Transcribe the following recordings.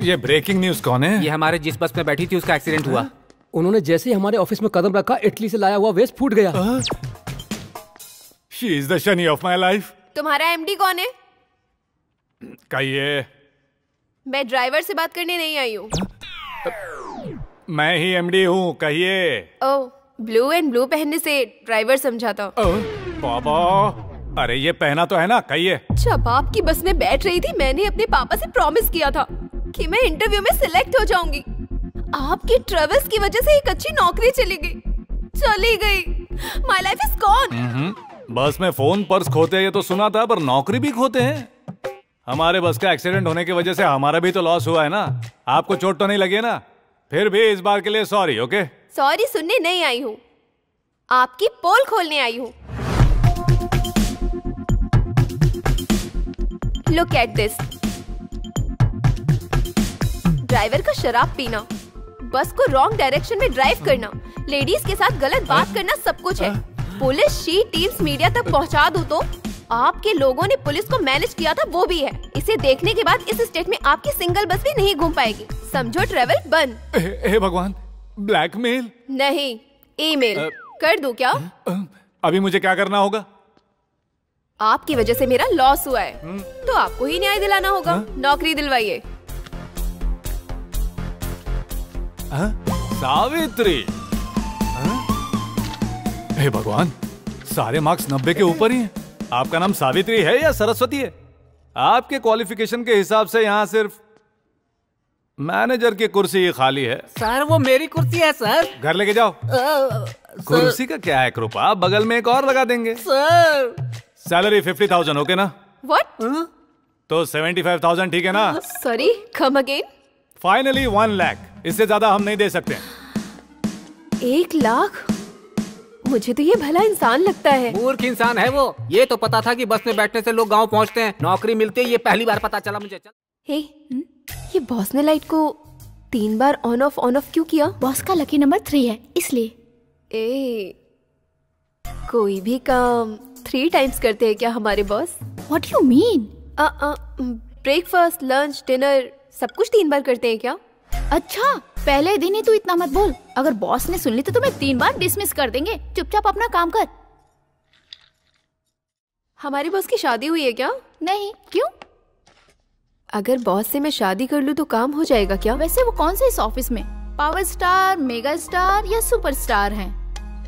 ये breaking news कौन है? ये हमारे जिस बस में बैठी थी उसका एक्सीडेंट हुआ। उन्होंने जैसे ही हमारे ऑफिस में कदम रखा, इटली से लाया हुआ वेस्ट फूट गया। She is the Shani of my life। तुम्हारा एमडी कौन है? कहिए। मैं ड्राइवर से बात करने नहीं आई हूँ। मैं ही एमडी हूँ, कहिए। ओह, ब्लू एंड ब्लू पहनने से ड्राइवर समझा था। बाबा, अरे ये पहना तो है ना, कहिए। जब आपकी बस में बैठ रही थी, मैंने अपने पापा से प्रॉमिस किया था कि मैं इंटरव्यू में सिलेक्ट हो जाऊंगी। आपकी ट्रेवल्स की वजह से एक अच्छी नौकरी चली गई। My life is gone. बस में फोन पर्स खोते हैं ये तो सुना था, पर नौकरी भी खोते हैं। हमारे बस का एक्सीडेंट होने की वजह से हमारा भी तो लॉस हुआ है ना। आपको चोट तो नहीं लगी ना? फिर भी इस बार के लिए सॉरी। ओके, सॉरी सुनने नहीं आई हूँ, आपकी पोल खोलने आई हूँ। Look at this. ड्राइवर का शराब पीना, बस को रॉन्ग डायरेक्शन में ड्राइव करना, लेडीज के साथ गलत बात करना, सब कुछ है। पुलिस शी टीम्स मीडिया तक पहुंचा दूं तो आपके लोगों ने पुलिस को मैनेज किया था, वो भी है। इसे देखने के बाद इस स्टेट में आपकी सिंगल बस भी नहीं घूम पाएगी। समझो, ट्रेवल बंद। हे भगवान, ब्लैकमेल नहीं, ईमेल कर दूं क्या? अभी मुझे क्या करना होगा? आपकी वजह से मेरा लॉस हुआ है, तो आपको ही न्याय दिलाना होगा। नौकरी दिलवाइए। सावित्री। हे भगवान, सारे मार्क्स 90 के ऊपर ही हैं। आपका नाम सावित्री है या सरस्वती है? आपके क्वालिफिकेशन के हिसाब से यहाँ सिर्फ मैनेजर की कुर्सी ही खाली है। सर वो मेरी कुर्सी है सर। घर लेके जाओ। कुर्सी का क्या है कृपा, बगल में एक और लगा देंगे। सर सैलरी 50,000 ओके ना? व्हाट? तो 75,000 ठीक है ना? Sorry, come again. Finally 1 lakh, इससे ज्यादा हम नहीं दे सकते। 1 लाख? मुझे तो ये भला इंसान लगता है। मूर्ख इंसान है वो। ये तो पता था कि बस में बैठने से लोग गांव पहुंचते हैं, नौकरी मिलती है, ये पहली बार पता चला मुझे। हे, ये बॉस ने लाइट को 3 बार ऑन ऑफ क्यों किया? बॉस का लकी नंबर 3 है, इसलिए। कोई भी काम 3 टाइम्स करते हैं क्या हमारे boss? What do you mean? Breakfast, lunch, dinner सब कुछ 3 बार करते हैं क्या? अच्छा, पहले दिन ही तू इतना मत बोल। अगर बॉस ने सुन ली तो तुम्हें 3 बार डिसमिस कर देंगे। चुपचाप अपना काम कर। हमारी बॉस की शादी हुई है क्या? नहीं, क्यों? अगर बॉस से मैं शादी कर लूँ तो काम हो जाएगा क्या? वैसे वो कौन से इस ऑफिस में पावर स्टार, मेगा स्टार या सुपर स्टार है?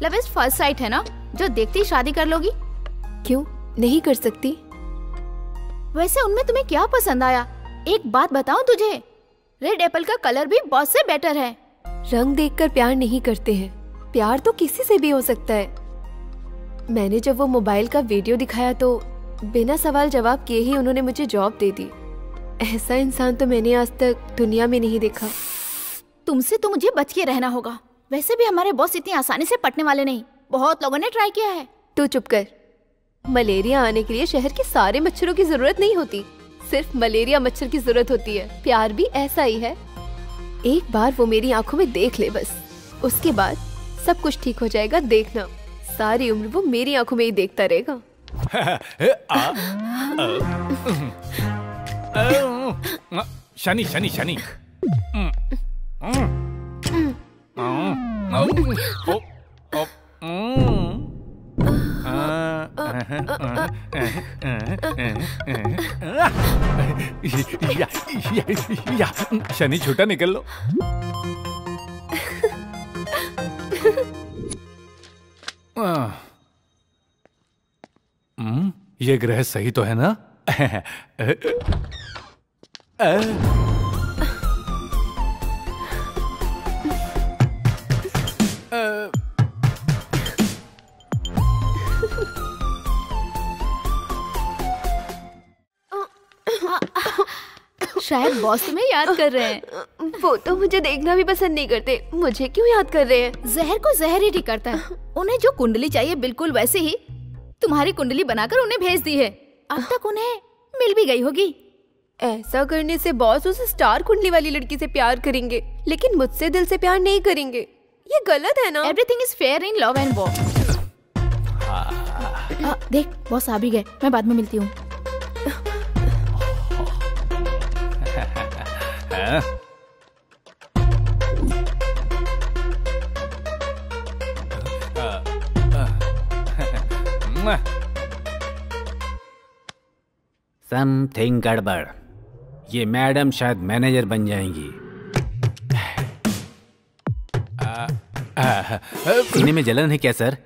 लव इज फर्स्ट साइट है ना, जो देखते ही शादी कर लोगी? क्यों नहीं कर सकती? वैसे उनमें तुम्हें क्या पसंद आया? एक बात बताऊं तुझे, रेड एप्पल का कलर भी बॉस से बेटर है। रंग देखकर प्यार नहीं करते हैं, प्यार तो किसी से भी हो सकता है। मैंने जब वो मोबाइल का वीडियो दिखाया तो बिना सवाल जवाब किए ही उन्होंने मुझे जॉब दे दी। ऐसा इंसान तो मैंने आज तक दुनिया में नहीं देखा। तुमसे तो मुझे बच के रहना होगा। वैसे भी हमारे बॉस इतनी आसानी से पटने वाले नहीं, बहुत लोगों ने ट्राई किया है। तू चुप कर। मलेरिया आने के लिए शहर के सारे मच्छरों की जरूरत नहीं होती, सिर्फ मलेरिया मच्छर की जरूरत होती है। प्यार भी ऐसा ही है। एक बार वो मेरी आंखों में देख ले बस, उसके बाद सब कुछ ठीक हो जाएगा। देखना, सारी उम्र वो मेरी आंखों में ही देखता रहेगा। शनि शनि शनि। शनि छूटा, निकल लो। ये ग्रह सही तो है ना? शायद बॉस तुम्हें याद कर रहे हैं। वो तो मुझे देखना भी पसंद नहीं करते, मुझे क्यों याद कर रहे हैं? जहर को जहर ही ठीक करता है। उन्हें जो कुंडली चाहिए बिल्कुल वैसे ही तुम्हारी कुंडली बनाकर उन्हें भेज दी है। अब तक उन्हें मिल भी गई होगी। ऐसा करने से बॉस उस स्टार कुंडली वाली लड़की से प्यार करेंगे, लेकिन मुझसे दिल से प्यार नहीं करेंगे। ये गलत है ना? Everything is fair in love and war. देख, बॉस आ भी गए, मैं बाद में मिलती हूँ। समथिंग गड़बड़। ये मैडम शायद मैनेजर बन जाएंगी। सीने में जलन है क्या सर?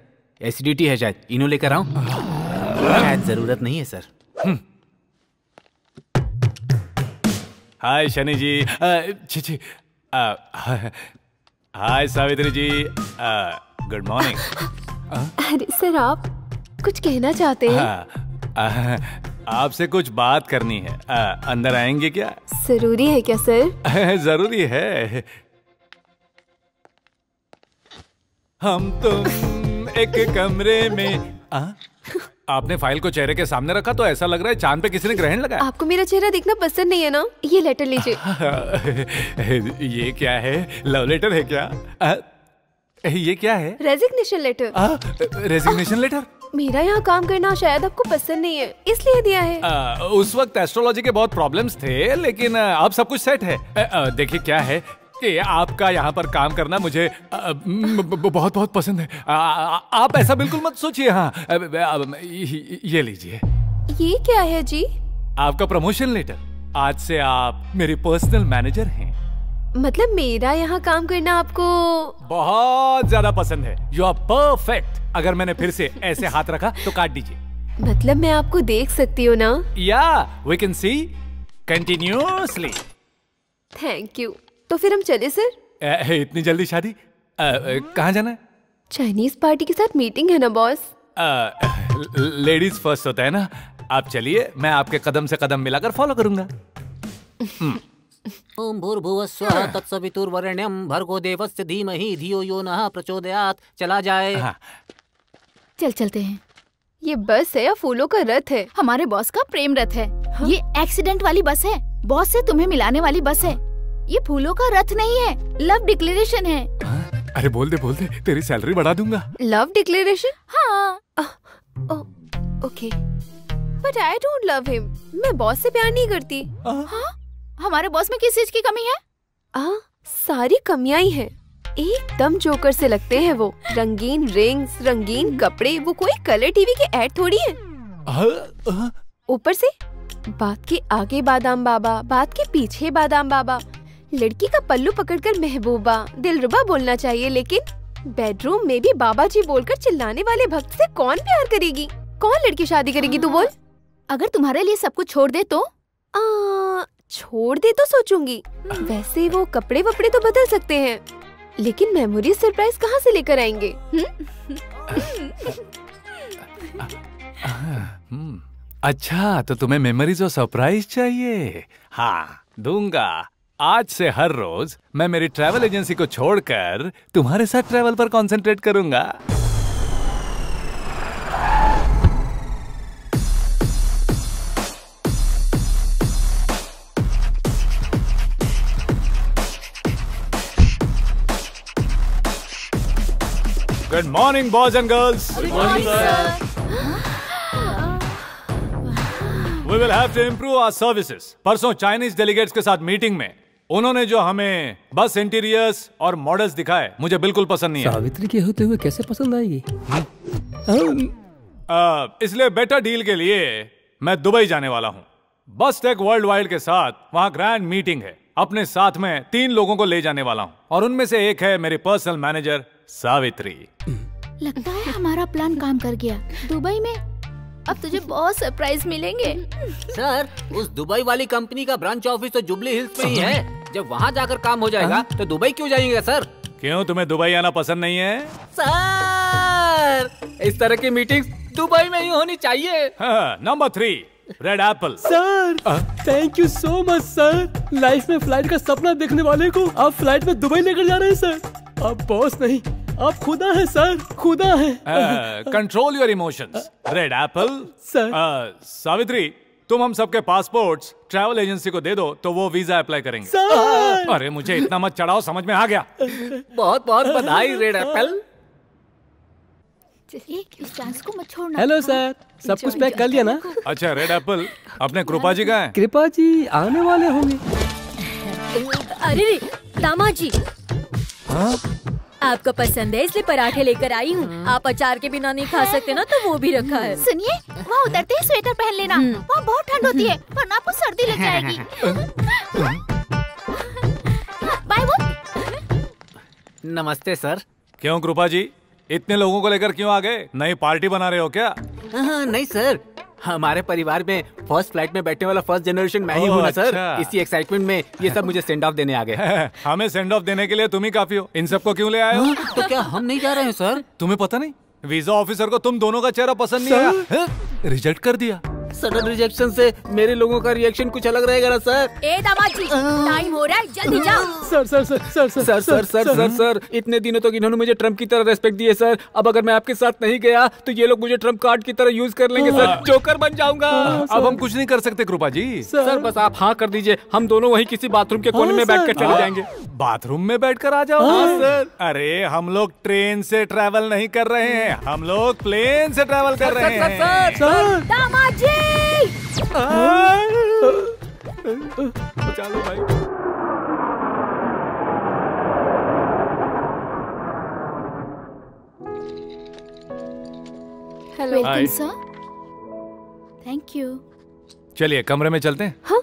एसिडिटी है शायद, इनो लेकर आऊं? शायद जरूरत नहीं है सर। हाय शनि जी। छी hi Savitri ji. Good morning. अरे सर, आप कुछ कहना चाहते हैं? आपसे कुछ बात करनी है। अंदर आएंगे क्या? जरूरी है क्या सर? जरूरी है। हम तुम एक कमरे में। आपने फाइल को चेहरे के सामने रखा तो ऐसा लग रहा है चांद पे किसी ने ग्रहण लगाया। आपको मेरा चेहरा देखना पसंद नहीं है ना? ये लेटर लीजिए। ये क्या है? लव लेटर है क्या? ये क्या है? Resignation letter. Resignation letter? मेरा यहाँ काम करना शायद आपको पसंद नहीं है, इसलिए दिया है। उस वक्त एस्ट्रोलॉजी के बहुत प्रॉब्लम्स थे, लेकिन अब सब कुछ सेट है। देखिए क्या है कि आपका यहाँ पर काम करना मुझे बहुत बहुत पसंद है। आप ऐसा बिल्कुल मत सोचिए। हाँ, ये लीजिए। ये क्या है जी? आपका प्रमोशन लेटर। आज से आप मेरी पर्सनल मैनेजर हैं। मतलब मेरा यहाँ काम करना आपको बहुत ज्यादा पसंद है। You are perfect. अगर मैंने फिर से ऐसे हाथ रखा तो काट दीजिए। मतलब मैं आपको देख सकती हूँ ना? या we can see continuously. Thank you. तो फिर हम चले सर? इतनी जल्दी शादी? कहाँ जाना है? चाइनीज पार्टी के साथ मीटिंग है ना बॉस। लेडीज फर्स्ट होता है ना। आप चलिए, मैं आपके कदम से कदम मिलाकर फॉलो करूंगा। ओम भूर्भुवस्सुवः तत्सवितुर्वरेण्यं भर्गो देवस्य धीमहि धियो यो नः प्रचोदयात्। चला जाए। हाँ। चलते हैं। ये बस है या फूलों का रथ है? हमारे बॉस का प्रेम रथ है। ये एक्सीडेंट वाली बस है। बॉस से तुम्हें मिलाने वाली बस है। ये फूलों का रथ नहीं है, लव डिक्लेरेशन है। अरे बोल दे तेरी सैलरी बढ़ा दूंगा। Love declaration? हाँ। Okay, but I don't love him. मैं बॉस से प्यार नहीं करती। हाँ? हमारे बॉस में किस चीज की कमी है? सारी कमियां ही हैं। एकदम जोकर से लगते हैं वो। रंगीन रिंग्स, रंगीन कपड़े, वो कोई कलर टीवी के ऐड थोड़ी है। ऊपर से बात के आगे बादाम बाबा, बात के पीछे बादाम बाबा। लड़की का पल्लू पकड़कर महबूबा, दिलरुबा बोलना चाहिए, लेकिन बेडरूम में भी बाबा जी बोलकर चिल्लाने वाले भक्त से कौन प्यार करेगी? कौन लड़की शादी करेगी? तू बोल। अगर तुम्हारे लिए सब कुछ छोड़ दे तो? छोड़ दे तो सोचूंगी। वैसे वो कपड़े वपड़े तो बदल सकते हैं, लेकिन मेमोरी सरप्राइज कहाँ से लेकर आएंगे? अच्छा, तो तुम्हें मेमोरीज और सरप्राइज चाहिए? हाँ, दूंगा। आज से हर रोज मैं मेरी ट्रैवल एजेंसी को छोड़कर तुम्हारे साथ ट्रैवल पर कंसंट्रेट करूंगा। Good morning boys and girls. Good morning sir. We will have to improve our services. परसों चाइनीज डेलीगेट्स के साथ मीटिंग में उन्होंने जो हमें बस इंटीरियर्स और मॉडल्स दिखाए, मुझे बिल्कुल पसंद नहीं है। सावित्री के होते हुए कैसे पसंद आएगी? इसलिए बेटर डील के लिए मैं दुबई जाने वाला हूँ। बस टेक वर्ल्ड वाइड के साथ वहाँ ग्रैंड मीटिंग है। अपने साथ में 3 लोगों को ले जाने वाला हूँ और उनमें से एक है मेरी पर्सनल मैनेजर सावित्री। लगता है हमारा प्लान काम कर गया। दुबई में अब तुझे बहुत सरप्राइज मिलेंगे। सर, उस दुबई वाली कंपनी का ब्रांच ऑफिस तो जुबली हिल्स में ही है। जब वहाँ जाकर काम हो जाएगा तो दुबई क्यों जाएंगे सर? क्यों, तुम्हें दुबई आना पसंद नहीं है? सर, इस तरह की मीटिंग्स दुबई में ही होनी चाहिए। Number 3, red Apple. Sir, thank you so much sir. Life में फ्लाइट का सपना देखने वाले को आप फ्लाइट में दुबई लेकर जा रहे हैं सर। आप बॉस नहीं, आप खुदा है सर, खुदा है। Control your emotions. Red Apple. Sir. Savitri, तुम हम सबके पासपोर्ट्स ट्रैवल एजेंसी को दे दो तो वो वीजा अप्लाई करेंगे। सर। अरे मुझे इतना मत चढ़ाओ, समझ में आ गया। बहुत बहुत बधाई रेड एप्पल। इस चांस को मत छोड़ना। हेलो सर, सब कुछ पैक कर लिया ना? अच्छा रेड एप्पल, अपने कृपा जी कहाँ हैं? कृपा जी आने वाले होंगे। अरे रे दामाद जी, हाँ? आपका पसंद है इसलिए पराठे लेकर आई हूँ। आप अचार के बिना नहीं खा सकते ना, तो वो भी रखा है। सुनिए, वहाँ उतरते ही स्वेटर पहन लेना, वहाँ बहुत ठंड होती है वरना आपको सर्दी लग जाएगी। बाय वो। नमस्ते सर। क्यों कृपा जी, इतने लोगों को लेकर क्यों आ गए? नई पार्टी बना रहे हो क्या? नहीं सर, हमारे परिवार में फर्स्ट फ्लाइट में बैठने वाला फर्स्ट जनरेशन मैं ही हूँ ना सर। अच्छा। इसी एक्साइटमेंट में ये सब मुझे सेंड ऑफ देने आ गए। हमें सेंड ऑफ देने के लिए तुम ही काफी हो, इन सबको क्यों ले आए हो? तो क्या हम नहीं जा रहे हैं सर? तुम्हें पता नहीं, वीजा ऑफिसर को तुम दोनों का चेहरा पसंद नहीं आया, रिजेक्ट कर दिया। सडन रिजेक्शन से मेरे लोगों का रिएक्शन कुछ अलग रहेगा ना सर। ए दामाद जी, टाइम हो रहा है, जल्दी जाओ। Sir sir sir sir sir sir sir sir sir इतने दिनों तक इन्होंने मुझे ट्रम्प की तरह रेस्पेक्ट दी है सर। अब अगर मैं आपके साथ नहीं गया तो ये लोग मुझे ट्रम्प कार्ड की तरह यूज कर लेंगे सर। जोकर बन जाऊंगा। अब हम कुछ नहीं कर सकते कृपा जी। सर बस आप हाँ कर दीजिए, हम दोनों वहीं किसी बाथरूम के कोने में बैठकर चले जाएंगे। बाथरूम में बैठकर आ जाओ। हाँ सर। अरे हम लोग ट्रेन से ट्रैवल नहीं कर रहे हैं, हम लोग प्लेन से ट्रैवल कर रहे हैं। सर। दामाद जी, चलो भाई। Hello. Welcome sir. Thank you. चलिए कमरे में चलते हैं। हाँ,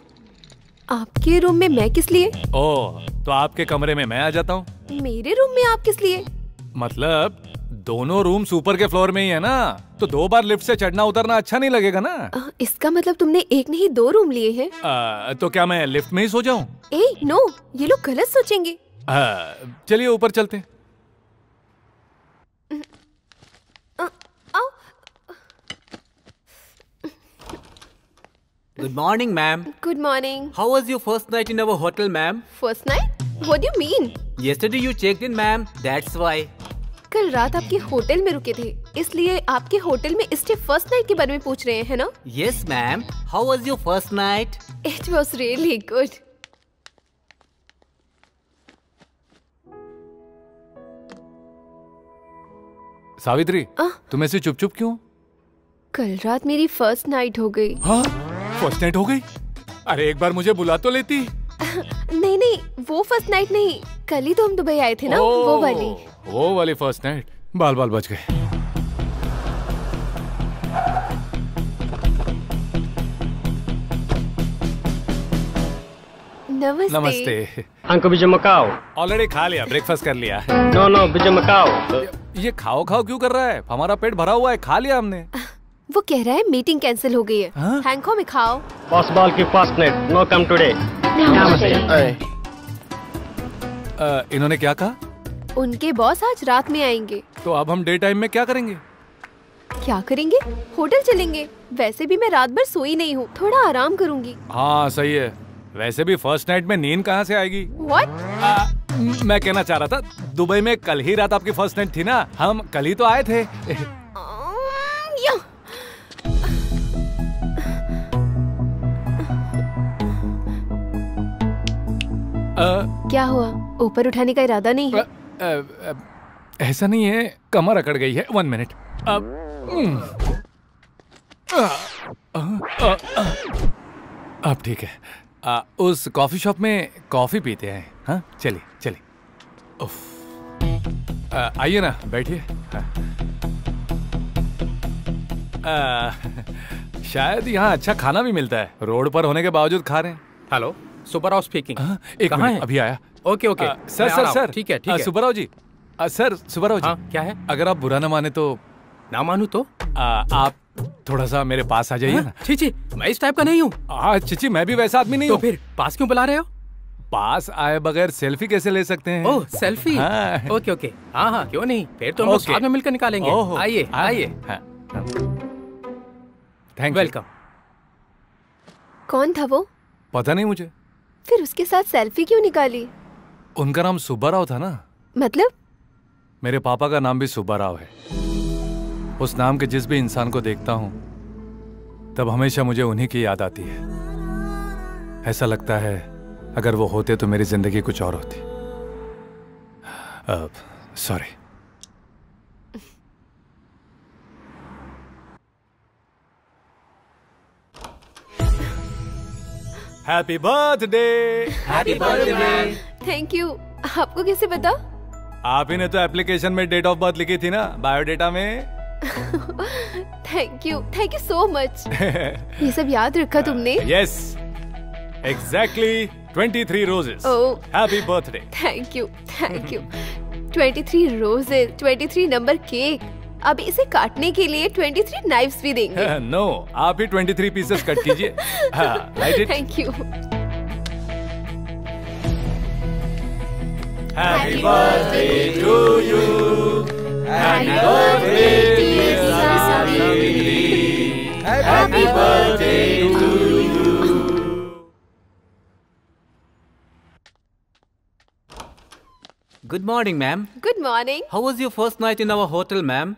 आपके रूम में मैं किस लिए? ओह, तो आपके कमरे में मैं आ जाता हूँ। मेरे रूम में आप किस लिए? मतलब दोनों रूम्स ऊपर के फ्लोर में ही है ना, तो 2 बार लिफ्ट से चढ़ना उतरना अच्छा नहीं लगेगा ना। इसका मतलब तुमने एक नहीं 2 रूम लिए हैं? तो क्या मैं लिफ्ट में ही सो जाऊं? नो, ये लोग गलत सोचेंगे। चलिए ऊपर चलते हैं। आओ। Good morning ma'am. Good morning. How was your first night in our hotel ma'am? First night? What do you mean? Yesterday you checked in ma'am, that's why. कल रात आपके होटल में रुके थे, इसलिए आपके होटल में स्टे फर्स्ट नाइट के बारे में पूछ रहे हैं ना? Yes ma'am. How was your first night? It was really good. Savitri, तुम ऐसे चुप चुप क्यों? कल रात मेरी फर्स्ट नाइट हो गई। हाँ, फर्स्ट नाइट हो गई? अरे एक बार मुझे बुला तो लेती। नहीं नहीं, वो फर्स्ट नाइट नहीं, कल ही तो हम दुबई आए थे ना, वो वाली फर्स्ट नाइट। बाल बाल बच गए। नमस्ते। नमस्ते। Uncle Bija Macau. ऑलरेडी खा लिया, ब्रेकफास्ट कर लिया। No, no, Bija Macau. ये खाओ खाओ क्यों कर रहा है? हमारा पेट भरा हुआ है, खा लिया हमने। वो कह रहा है मीटिंग कैंसिल हो गई है। हाँ? हैंको में खाओ। Possible की first night. No come today. Namaste. इन्होंने क्या कहा? उनके बॉस आज रात में आएंगे। तो अब हम डे टाइम में क्या करेंगे? क्या करेंगे? होटल चलेंगे। वैसे भी मैं रात भर सोई नहीं हूँ, थोड़ा आराम करूंगी। हाँ सही है। वैसे भी फर्स्ट नाइट में नींद कहाँ से आएगी? What? मैं कहना चाह रहा था, दुबई में कल ही रात आपकी फर्स्ट नाइट थी ना, हम कल ही तो आए थे। या। क्या हुआ? ऊपर उठाने का इरादा नहीं है? ऐसा नहीं है, कमर अकड़ गई है। 1 मिनट। अब ठीक है। उस कॉफी शॉप में कॉफी पीते हैं। हाँ चलिए चलिए। आइए ना, बैठिए। शायद यहाँ अच्छा खाना भी मिलता है, रोड पर होने के बावजूद खा रहे हैं। Hello, Subbarao speaking. एक कहाँ मिनट, है? अभी आया। Okay okay. Sir sir sir, ठीक है ठीक है। सुब्बाराव जी, सर सुब्बाराव जी। हाँ, क्या है? अगर आप बुरा ना माने तो ना मानू तो आप थोड़ा सा मेरे पास आ जाइए ना। छी, मैं इस टाइप का नहीं हूँ। चिची, मैं भी वैसा आदमी नहीं तो हूँ। फिर पास क्यों बुला रहे हो? पास आए बगैर सेल्फी कैसे ले सकते हैं? ओह सेल्फी। हाँ। ओके ओके, हाँ हाँ क्यों नहीं, फिर तो हम लोग ओके। साथ में मिलकर निकालेंगे। ओहो, आइए आइए। Thank you. वेलकम। कौन था वो? पता नहीं मुझे। फिर उसके साथ सेल्फी क्यों निकाली? उनका नाम सुब्बाराव था ना। मतलब? मेरे पापा का नाम भी सुब्बाराव है। उस नाम के जिस भी इंसान को देखता हूँ तब हमेशा मुझे उन्हीं की याद आती है। ऐसा लगता है अगर वो होते तो मेरी जिंदगी कुछ और होती। Sorry. Happy birthday. Happy birthday. Thank you. आपको कैसे पता? आप ही ने तो एप्लीकेशन में डेट ऑफ बर्थ लिखी थी ना, बायोडेटा में। Thank you so much. ये सब याद रखा तुमने? Yes, exactly 23 roses. Happy birthday. Thank you 23 roses, 23 number cake. अब इसे काटने के लिए 23 नाइफ्स भी देंगे। नो, आप ही 23 पीसेस कट कीजिए। Light it. Thank you. Happy birthday to you, happy birthday dear Savitri, happy birthday to you. Good morning ma'am. Good morning. How was your first night in our hotel ma'am?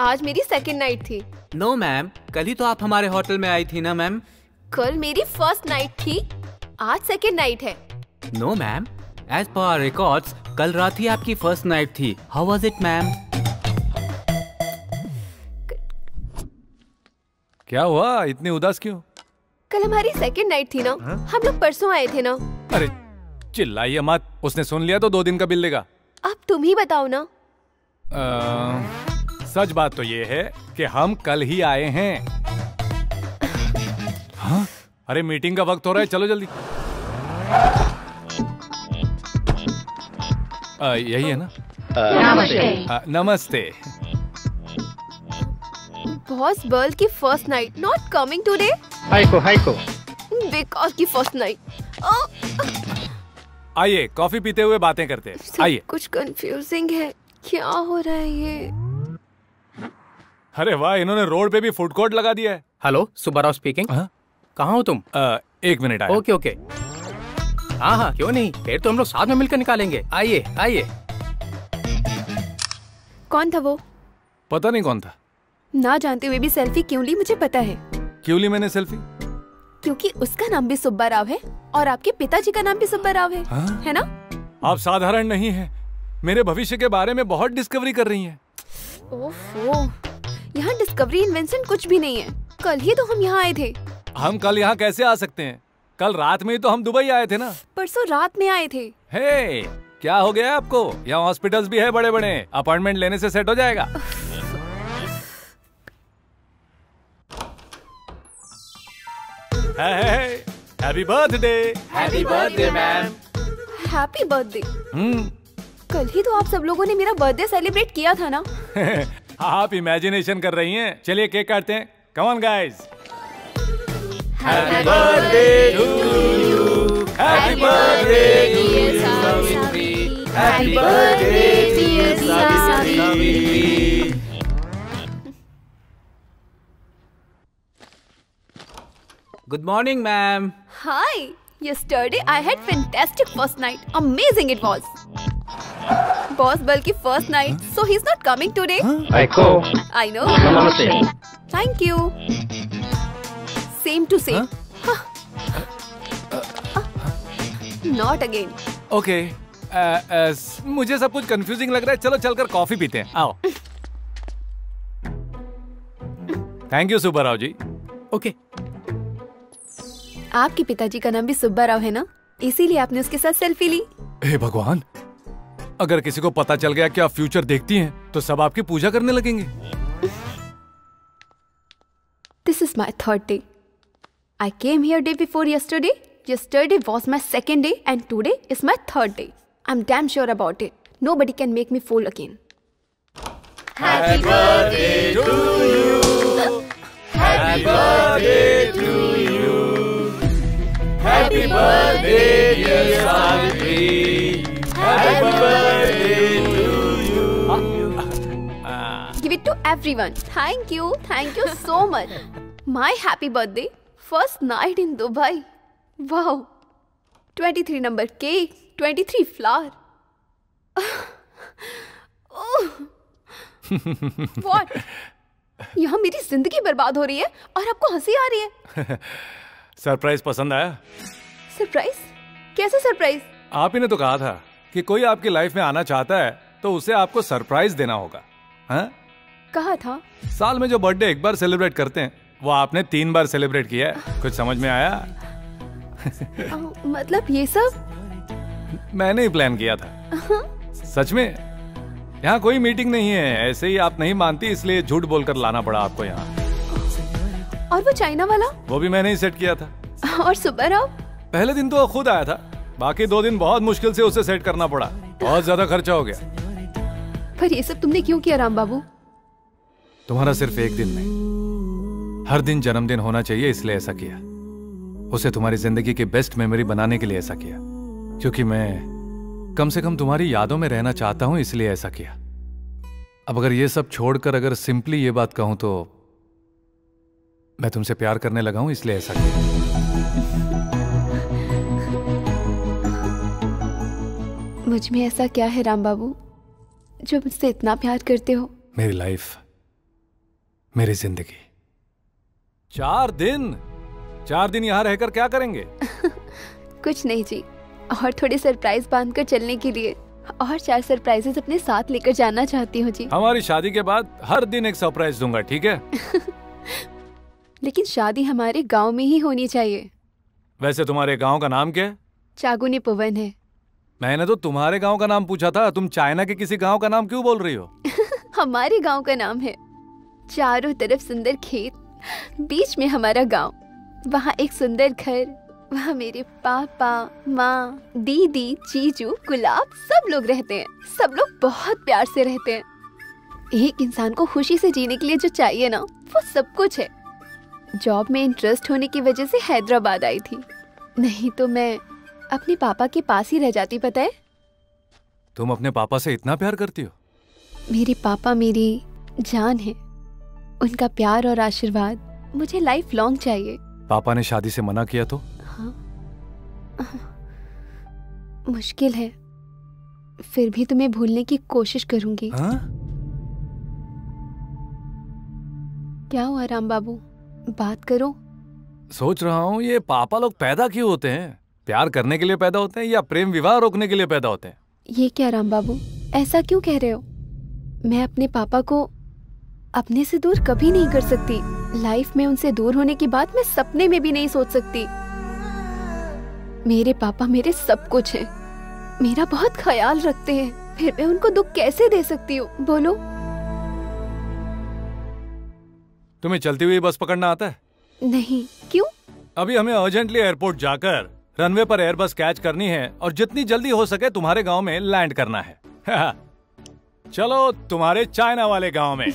आज मेरी second night थी। No ma'am, कल ही तो आप हमारे hotel में आई थी ना मैम। कल मेरी फर्स्ट नाइट थी, आज सेकंड नाइट है। No ma'am, as per our records कल रात ही आपकी फर्स्ट नाइट थी। How was it ma'am? क्या हुआ, इतनी उदास क्यों? कल हमारी सेकंड नाइट थी ना। हम लोग परसों आए थे ना। अरे चिल्लाइए मत, उसने सुन लिया तो 2 दिन का बिल देगा। अब तुम ही बताओ ना। सच बात तो ये है कि हम कल ही आए हैं। हाँ? अरे मीटिंग का वक्त हो रहा है, चलो जल्दी। यही है ना? नमस्ते। बॉस बर्ल की first night not coming today haiku because की फर्स्ट नाइट। आइए कॉफी पीते हुए बातें करते हैं। आइए। कुछ कंफ्यूजिंग है, क्या हो रहा है ये? अरे वाह, इन्होंने रोड पे भी फूड कोर्ट लगा दिया है। Hello, Subbarao speaking. कहाँ हो तुम? 1 मिनट आया। Okay okay. हाँ, क्यों नहीं, फिर तो हम लोग साथ में मिलकर निकालेंगे। आइए आइए। कौन था वो? पता नहीं कौन था। ना जानते हुए भी सेल्फी क्यों ली मुझे पता है। क्यों ली मैंने सेल्फी? क्योंकि उसका नाम भी सुब्बा राव है और आपके पिताजी का नाम भी सुब्बा राव है। है ना? आप साधारण नहीं हैं। मेरे भविष्य के बारे में बहुत डिस्कवरी कर रही हैं। ओफो, यहाँ डिस्कवरी इन्वेंशन कुछ भी नहीं है। कल ही तो हम यहाँ आए थे। हम कल यहाँ कैसे आ सकते हैं? कल रात में ही तो हम दुबई आए थे ना। परसों रात में आए थे। हे, क्या हो गया आपको? यहाँ हॉस्पिटल्स भी है बड़े बड़े, अपॉइंटमेंट लेने से सेट हो जाएगा। Happy birthday. Happy birthday ma'am. Happy birthday. कल ही तो आप सब लोगों ने मेरा बर्थडे सेलिब्रेट किया था ना। आप इमेजिनेशन कर रही हैं। चलिए केक काटते हैं। Come on guys. Happy birthday to you, happy birthday dear Savitri, happy birthday dear Savitri. Good morning ma'am. Hi. Yesterday I had fantastic first night. Amazing it was. Boss Bal की first night, so he's not coming today. Haiku I know. नमस्ते। Thank you. Same to same. Not again. Okay. मुझे सब कुछ confusing लग रहा है। चलो चलकर कॉफी पीते हैं। आओ। Thank you Subba Rao ji. Okay. आपके पिताजी का नाम भी सुब्बा राव है ना, इसीलिए आपने उसके साथ सेल्फी ली। हे भगवान, अगर किसी को पता चल गया कि आप फ्यूचर देखती हैं तो सब आपकी पूजा करने लगेंगे। This is my third day. I came here day before yesterday. Yesterday was my second day and today is my third day. I'm damn sure about it. Nobody can make me fool again. Happy birthday to you. Happy birthday to you. Happy birthday dear Savitri. Happy birthday to you. Give it to everyone. Thank you so much. My happy birthday. First night in Dubai. Wow. 23 number cake. 23 flower. What? यहाँ मेरी जिंदगी बर्बाद हो रही है और आपको हंसी आ रही है। सरप्राइज पसंद आया? सरप्राइज? कैसे सरप्राइज? आप ही ने तो कहा था कि कोई आपकी लाइफ में आना चाहता है तो उसे आपको सरप्राइज देना होगा। हाँ? कहा था। साल में जो बर्थडे एक बार सेलिब्रेट करते हैं वो आपने 3 बार सेलिब्रेट किया है। कुछ समझ में आया? मतलब ये सब मैंने ही प्लान किया था। सच में यहाँ कोई मीटिंग नहीं है, ऐसे ही आप नहीं मानती इसलिए झूठ बोलकर लाना पड़ा आपको यहाँ। और वो चाइना वाला? वो भी मैंने ही सेट किया था। और सुबह राव? पहले दिन तो वो खुद आया था, बाकी 2 दिन बहुत मुश्किल से उसे सेट करना पड़ा, बहुत ज्यादा खर्चा हो गया। पर ये सब तुमने क्यों किया राम बाबू? तुम्हारा सिर्फ एक दिन नहीं, हर दिन जन्मदिन होना चाहिए इसलिए ऐसा किया। उसे तुम्हारी जिंदगी की बेस्ट मेमोरी बनाने के लिए ऐसा किया, क्योंकि मैं कम से कम तुम्हारी यादों में रहना चाहता हूं इसलिए ऐसा किया। अब अगर ये सब छोड़कर अगर सिंपली ये बात कहूं तो मैं तुमसे प्यार करने लगा हूं इसलिए ऐसा किया। मुझ में ऐसा क्या है राम बाबू जो मुझसे इतना प्यार करते हो? मेरी लाइफ, मेरी जिंदगी। 4 दिन यहाँ रहकर क्या करेंगे? कुछ नहीं जी, और थोड़े सरप्राइज बांधकर चलने के लिए और 4 सरप्राइजेस अपने साथ लेकर जाना चाहती हूँ जी। हमारी शादी के बाद हर दिन एक सरप्राइज दूंगा, ठीक है? लेकिन शादी हमारे गांव में ही होनी चाहिए। वैसे तुम्हारे गांव का नाम क्या है? चागुनी पवन है। मैंने तो तुम्हारे गांव का नाम पूछा था, तुम चाइना के किसी गांव का नाम क्यों बोल रही हो? हमारे गांव का नाम है। चारों तरफ सुंदर खेत, बीच में हमारा गांव, वहाँ एक सुंदर घर, वहाँ मेरे पापा, माँ, दीदी, जीजू, गुलाब सब लोग रहते हैं। सब लोग बहुत प्यार से रहते हैं। एक इंसान को खुशी से जीने के लिए जो चाहिए ना, वो सब कुछ है। जॉब में इंटरेस्ट होने की वजह से हैदराबाद आई थी, नहीं तो मैं अपने पापा के पास ही रह जाती। पता है? तुम अपने पापा से इतना प्यार करती हो? मेरे पापा मेरी जान है। उनका प्यार और आशीर्वाद मुझे लाइफ लॉन्ग चाहिए। पापा ने शादी से मना किया तो? हाँ, मुश्किल है, फिर भी तुम्हें भूलने की कोशिश करूंगी। हाँ? क्या हुआ राम बाबू, बात करो। सोच रहा हूँ ये पापा लोग पैदा क्यों होते हैं? प्यार करने के लिए पैदा होते हैं या प्रेम विवाह रोकने के लिए पैदा होते हैं? ये क्या राम बाबू, ऐसा क्यों कह रहे हो? मैं अपने पापा को अपने से दूर कभी नहीं कर सकती। लाइफ में उनसे दूर होने की बात मैं सपने में भी नहीं सोच सकती। मेरे पापा मेरे सब कुछ हैं, मेरा बहुत ख्याल रखते हैं, फिर मैं उनको दुख कैसे दे सकती हूँ? बोलो। तुम्हें चलती हुई बस पकड़ना आता है? नहीं। क्यों? अभी हमें अर्जेंटली एयरपोर्ट जाकर रनवे पर एयरबस कैच करनी है और जितनी जल्दी हो सके तुम्हारे गांव में लैंड करना है। चलो तुम्हारे चाइना वाले गांव में।